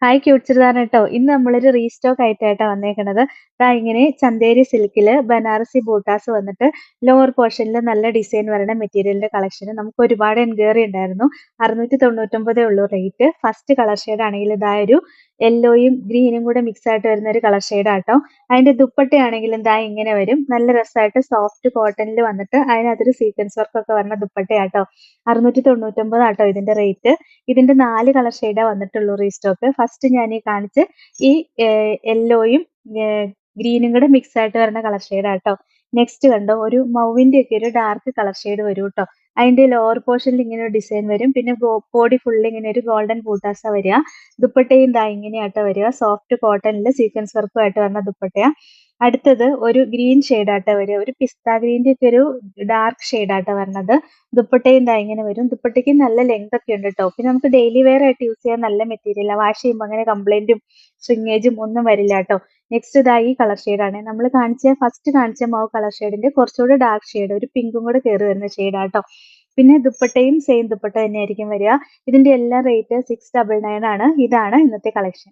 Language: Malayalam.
ഹായ് ക്യൂട്ട്സിതാണ് കേട്ടോ. ഇന്ന് നമ്മളൊരു റീസ്റ്റോക്ക് ആയിട്ടാ വന്നേക്കണത്. ദാ ഇങ്ങനെ ചന്തേരി സിൽക്കില് ബനാറസി ബൂട്ടാസ് വന്നിട്ട് ലോവർ പോർഷനിൽ നല്ല ഡിസൈൻ വരുന്ന മെറ്റീരിയലിന്റെ കളക്ഷൻ നമുക്ക് ഒരുപാട് എൻക്വയറി ഉണ്ടായിരുന്നു. 699 ഉള്ളൂ റേറ്റ്. ഫസ്റ്റ് കളർ ഷെയ്ഡ് ആണെങ്കിൽ ഇതാ ഒരു യെല്ലോയും ഗ്രീനും കൂടെ മിക്സ് ആയിട്ട് വരുന്ന ഒരു കളർ ഷെയ്ഡാട്ടോ. അതിന്റെ ദുപ്പട്ടയാണെങ്കിലും ദാ ഇങ്ങനെ വരും. നല്ല രസമായിട്ട് സോഫ്റ്റ് കോട്ടണിൽ വന്നിട്ട് അതിനകത്തൊരു സീക്വൻസ് വർക്ക് ഒക്കെ വരുന്ന ദുപ്പട്ടയാട്ടോ. 699 ആട്ടോ ഇതിന്റെ റേറ്റ്. ഇതിന്റെ 4 കളർ ഷെയ്ഡാ വന്നിട്ടുള്ളൂ റീസ്റ്റോക്ക്. ഫസ്റ്റ് ഞാൻ ഈ കാണിച്ച ഈ യെല്ലോയും ഗ്രീനും കൂടെ മിക്സ് ആയിട്ട് വരുന്ന കളർ ഷെയ്ഡാട്ടോ. നെക്സ്റ്റ് കണ്ടോ, ഒരു മൗവിന്റെ ഒക്കെ ഒരു ഡാർക്ക് കളർ ഷെയ്ഡ് വരും കേട്ടോ. അതിന്റെ ലോവർ പോർഷനിൽ ഇങ്ങനെ ഒരു ഡിസൈൻ വരും. പിന്നെ ബോഡി ഫുള്ള് ഇങ്ങനെ ഒരു ഗോൾഡൻ ബൂട്ടാസാ വരിക. ദുപ്പട്ടയും ദാ ഇങ്ങനെയാട്ടോ വരിക. സോഫ്റ്റ് കോട്ടണിൽ സീക്വൻസ് വർക്കുമായിട്ട് വരുന്ന ദുപ്പട്ടയാ. അടുത്തത് ഒരു ഗ്രീൻ ഷെയ്ഡാട്ടോ വരിക. ഒരു പിസ്ത ഗ്രീന്റെ ഒക്കെ ഒരു ഡാർക്ക് ഷെയ്ഡാട്ടോ വരണത്. ദുപ്പട്ടയും ദാ ഇങ്ങനെ വരും. ദുപ്പട്ടയ്ക്ക് നല്ല ലെങ്ത് ഒക്കെ ഉണ്ട് കേട്ടോ. പിന്നെ നമുക്ക് ഡെയിലി വെയർ ആയിട്ട് യൂസ് ചെയ്യാൻ നല്ല മെറ്റീരിയലാണ്. വാഷ് ചെയ്യുമ്പോൾ അങ്ങനെ കംപ്ലൈന്റും സ്ട്രിങ്ങേജും ഒന്നും വരില്ല കേട്ടോ. നെക്സ്റ്റ് ഇതാ ഈ കളർ ഷെയ്ഡാണ് നമ്മൾ ഫസ്റ്റ് കാണിച്ച മൗ കളർ ഷെയ്ഡിന്റെ കുറച്ചുകൂടി ഡാർക്ക് ഷെയ്ഡ്, ഒരു പിങ്കും കൂടെ കയറി വരുന്ന ഷെയ്ഡാട്ടോ. പിന്നെ ദുപ്പട്ടയും സെയിം ദുപ്പട്ട തന്നെയായിരിക്കും വരിക. ഇതിന്റെ എല്ലാം റേറ്റ് 699 ആണ്. ഇതാണ് ഇന്നത്തെ കളക്ഷൻ.